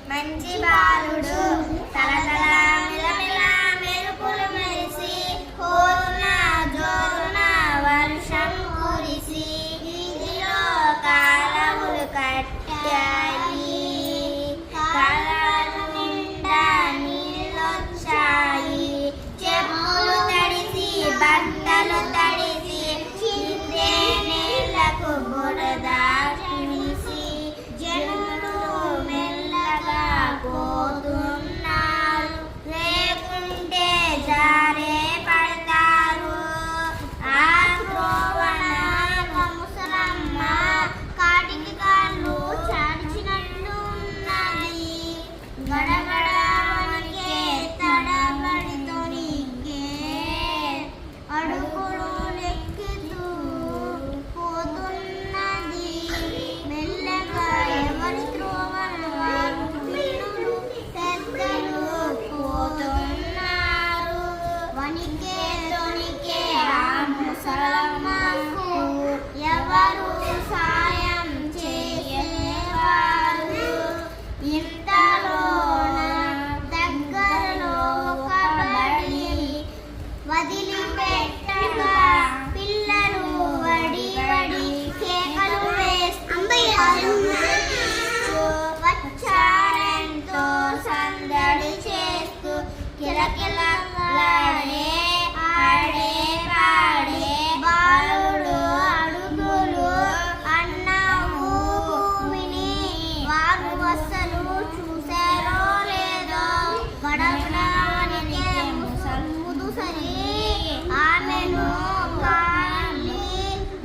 మంచి బాలుడు తలతల మిలమిల మెరుపులు మెరిసి కోరున జోరున వర్షం కురిసి ఇదిలో కాలములు కట్టాయి కాలాల నిండా నీళ్ళొచ్చాయి చెప్పులు తడిసి బట్టలు తడిసి చిందే నీళ్లకు బురద కురిసి జనులు మెల్లగా పోతున్నారు లేకుంటే జారే పడతారు ఆ త్రోవన ముసలమ్మ కాటికి కాళ్ళు చాడిచినట్లు ఉన్నది గడగడ వణికే తడబడితో నీకే అడుగులు లెక్కుతూ పోతున్నది మెల్లగా ఎవరి త్రోవన వారు పిల్లలు పెద్దలు పోతున్నారు వణికే తొణికే ఆ ముసలమ్మకు ఎవరు సాయం చేసేవారు ఇంతలోన దగ్గరలో ఒక బడి వదిలిపెట్టగా పిల్లలు వడి వడి కేకలు వేస్తూ వచ్చారెంతో సందడి చేస్తూ కిలకిలలాడే ఆడే పాడే బాలుడు అడుగులు అన్నావు విని వారు అస్సలు చూసారో లేదో గడగడవనికే ముదుసరి ఆమెను కాలి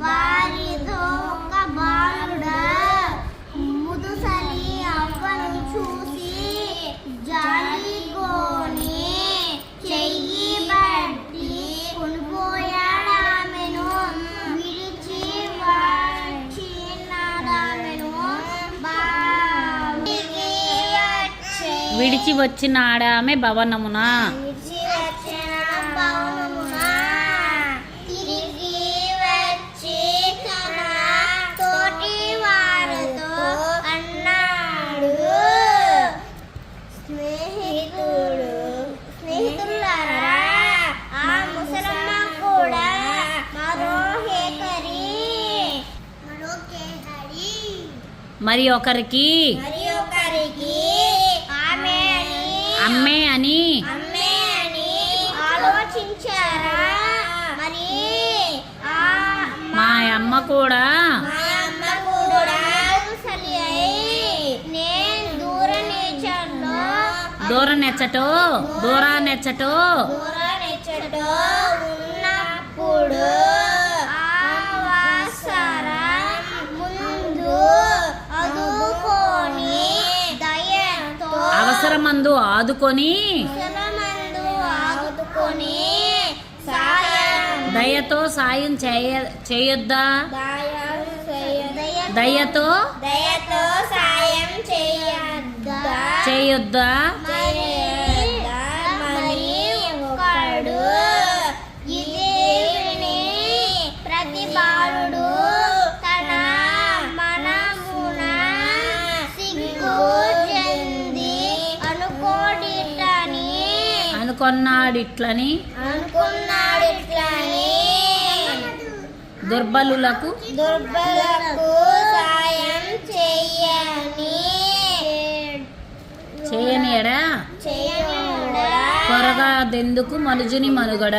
వారితో ఒక బాలుడా ముదుసలి అవ్వను చూసి జాలిగోని చెయ్యి బట్టి కొనిపోయాడామెను విడిచి వచ్చినాడామెను విడిచి వచ్చినాడామె భవనమున విడిచి వచ్చిన భవనమున తిరిగి వచ్చి తన తోటి వారితో అన్నాడు స్నేహితులారా ఆ ముసలమ్మ కూడా మరి ఒకరికి అమ్మే అని ఆలోచించారా మరి మా అమ్మ కూడా నేను దూరనెచ్చటో ఉన్నప్పుడు అవసరమందు ఆదుకొని దయతో సాయం చేయొద్దా దయతో సాయం చేయొద్దా మరి ఒకడు ఇది విని ప్రతి బాలుడు తన మనమున సిగ్గు చెంది అనుకున్నాడిట్లని దుర్బలులకు సాయం చేయనియడా కొరగాదెందుకు మనుజుని మనుగడ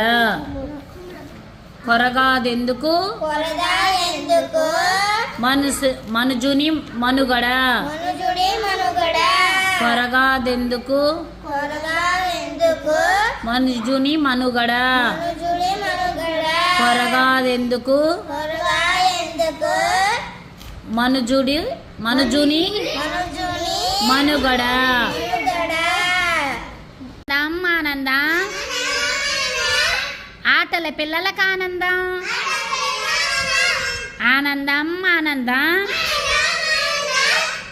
కొరగాదెందుకు మనుజుని మనుగడ కొరగాదెందుకు మనుజుని మనుగడ ఆనందం ఆటల పిల్లలకు ఆనందం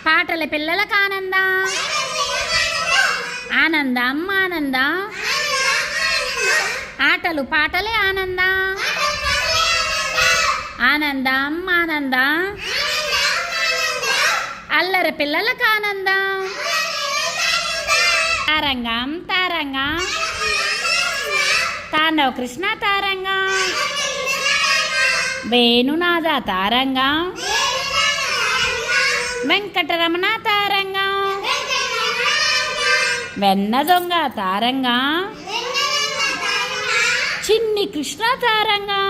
పాటల పిల్లలకు ఆనందం ఆటలు పాటలే ఆనందం అల్లరి పిల్లలకు ఆనందం తారంగం తారంగం తాండవ కృష్ణ తారంగం వేణునాథ తారంగం వెంకటరమణ తారంగం వెన్న దొంగ తారంగం చిన్ని కృష్ణ తారంగం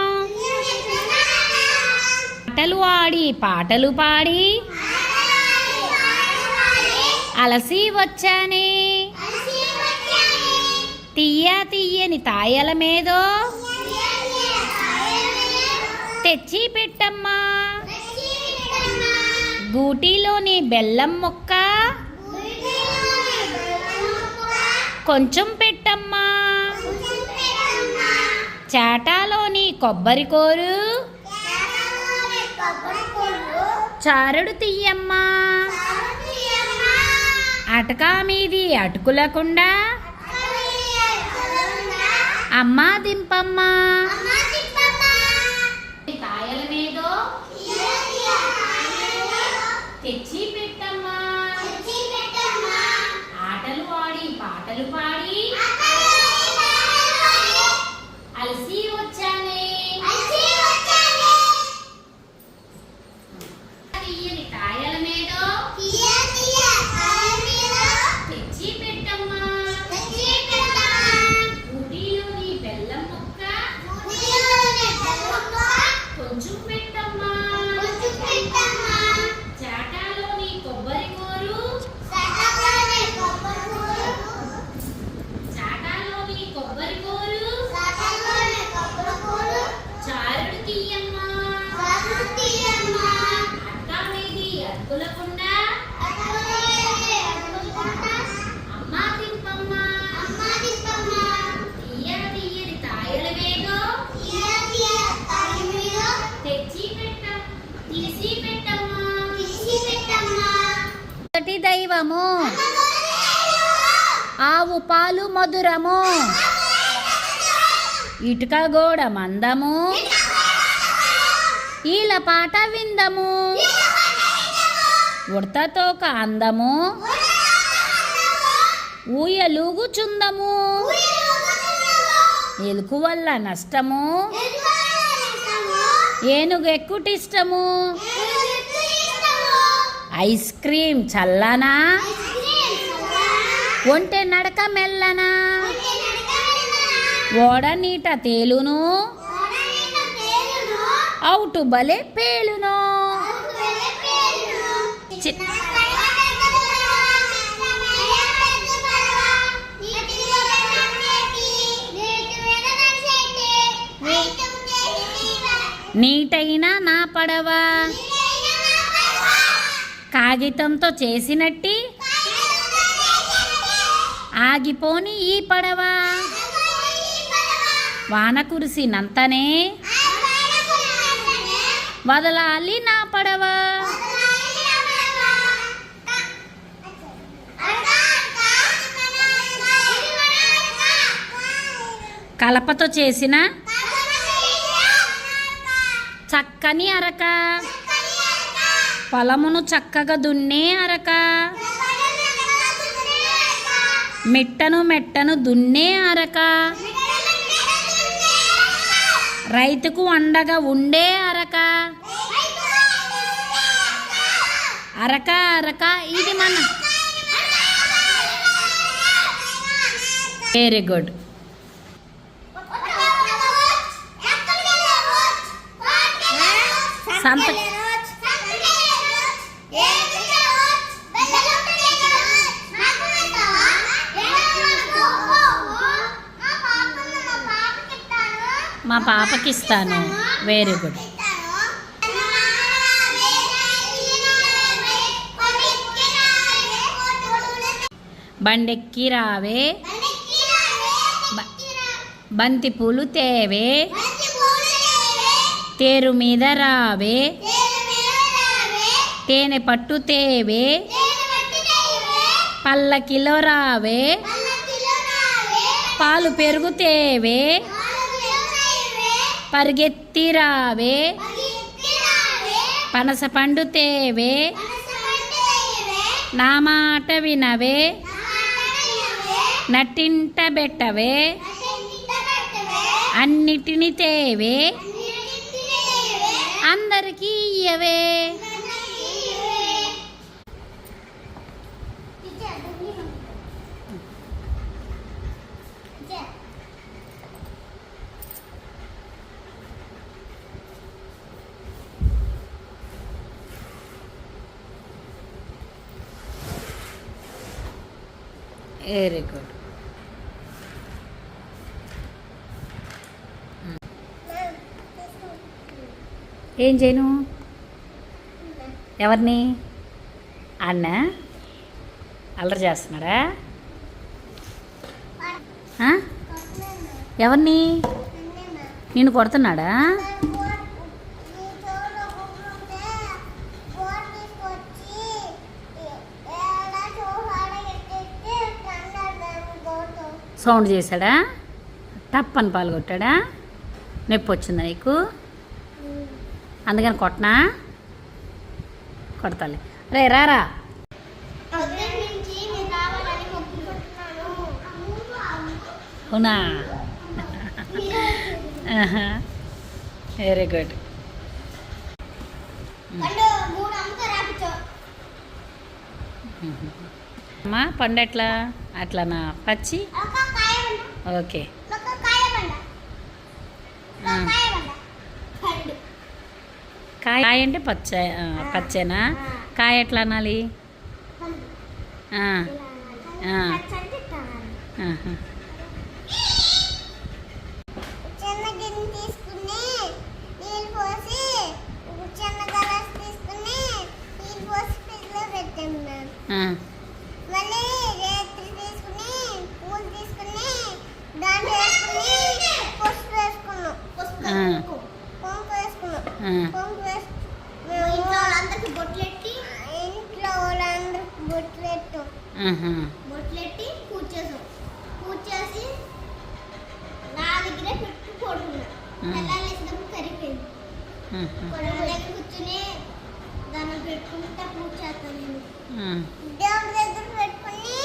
పాటలు ఆడి పాటలు పాడి అలసి వచ్చానే తీయ తీయని తాయల మీదో తెచ్చి పెట్టమ్మా గూటిలోని బెల్లం ముక్క కొంచెం పెట్టమ్మా చాటాలోని కొబ్బరి కోరు చారుడు తీయమ్మా అటకా మీది అటుకులకుండా అమ్మా దింపమ్మా తాయల మీదో తెచ్చి పెట్టమ్మా ఆటలు ఆడి పాటలు పాడి అలసి వచ్చానే తీయని తాయల మీదో తెచ్చి పెట్టమ్మా ఊటీలోని బెల్లం ముక్క కొంచెం పెట్టమ్మా చాటాలోని కొబ్బరి కూరు చాటాలోని కొబ్బరి కూరు చారుడు తీయమ్మా అక్క మీది అతుకులకుండా అమ్మా దింపమ్మా తీయ తీయని తాయల వేగో తీసి పెట్టమ్మా మొదటి దైవము ఆవు పాలు మధురము ఇటుక గోడ మందము ఈల పాట విందము ఉడతతోక అందము ఊయలూగుచుందము ఎలుకు వల్ల నష్టము ఏనుగెక్కుటిష్టము ఐస్ క్రీం చల్లనా ఒంటె నడక మెల్లనా ఓడ నీట తేలును అవుటు బలే పేలును నీటైన నా పడవ కాగితంతో చేసినట్టి ఆగిపోని ఈ పడవ వాన కురిసినంతనే వదలాలి నా పడవ కలపతో చేసిన చక్కని అరక పొలమును చక్కగా దున్నే అరక మెట్టను దున్నే అరక రైతుకు అండగా ఉండే అరక అరక ఇది మన వెరీ గుడ్. మా పాపకి ఇస్తాను. Very good. బండెక్కి రావే బంతి పూలు తేవే తేరు మీద రావే తేనె పట్టు తేవే పల్లకిలో రావే పాలు పెరుగు తేవే పరిగెత్తి రావే పనస పండు తేవే నా మాట వినవే నట్టింట బెట్టవే అన్నిటిని తేవే అందరికీ ఇయ్యవే. Very good. ఏం చేయను? ఎవరిని? అన్న అల్లరి చేస్తున్నాడా? ఎవరిని? నిన్ను కొడుతున్నాడా? సౌండ్ చేశాడా? టప్పని పాలు కొట్టాడా? నొప్పి వచ్చిందా నీకు? అందుకని కొట్టనా? కొడతాలి. రే రారా. అవునా? Very good. అమ్మా పండు ఎట్లా? అట్లానా? పచ్చి? ఓకే. కాయ అంటే పచ్చేనా? కాయ ఎట్లా అనాలి? బొట్లెట్టి కూర్చేసి నా దగ్గరే పెట్టి పోడుకున్నా. తెల్లారేసినప్పుడు కరిగిపోయింది. కూర్చుని దాన్ని పెట్టుకుంటే పూజ చేస్తాను నేను. దేవుడి దగ్గర పెట్టుకుని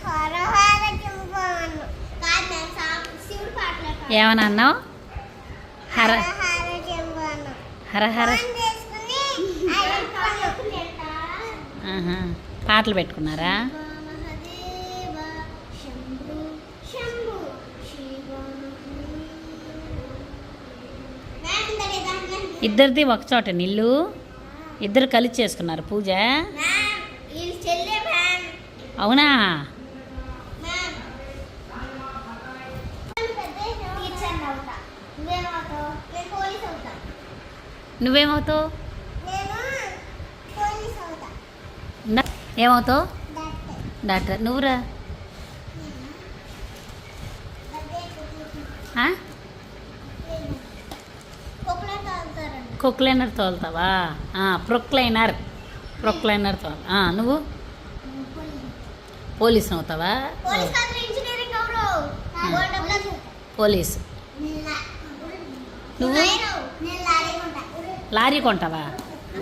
హరహర చెంపాను. కాదు శివుడు పాటలు ఏమని అన్నావు? హరహర చెంపాను. హరహర పాటలు పెట్టుకున్నారా? ఇద్దరిది ఒకచోట నిల్లు, ఇద్దరు కలిసి చేసుకున్నారు పూజ. అవునా? నువ్వేమవుతావు? ఏమవుతావు? డాక్టర్. నువ్వురా? కొక్లైనర్ తోలుతావా? ప్రొక్లైనర్ తోలు. నువ్వు పోలీస్ అవుతావా? పోలీసు. నువ్వు లారీ కొంటావా?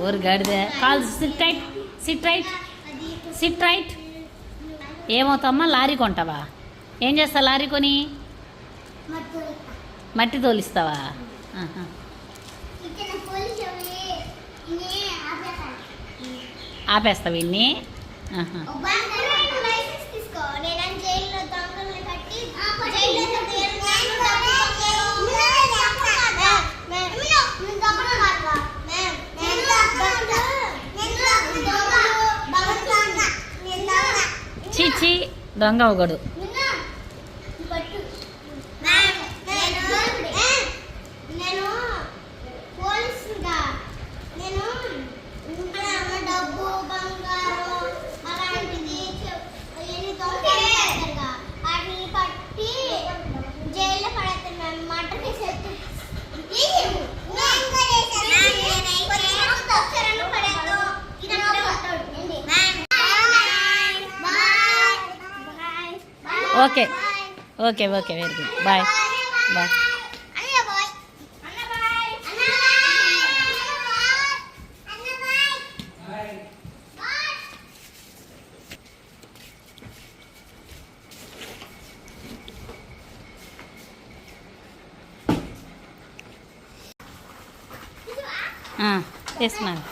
ఊరు గాడిదే. కాల్ సిట్ రైట్. ఏమవుతావమ్మా? లారీ కొంటావా? ఏం చేస్తావు లారీ కొని? మట్టి తోలిస్తావా? ఆపేస్తావు ఇన్ని? చీచి దొంగ ఒకడు. Okay okay okay very good. Bye bye. చేస్తున్నాను.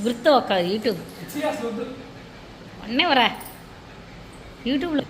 గుర్తు ఒక యూట్యూబ్ ఉన్నవరా యూట్యూబ్లో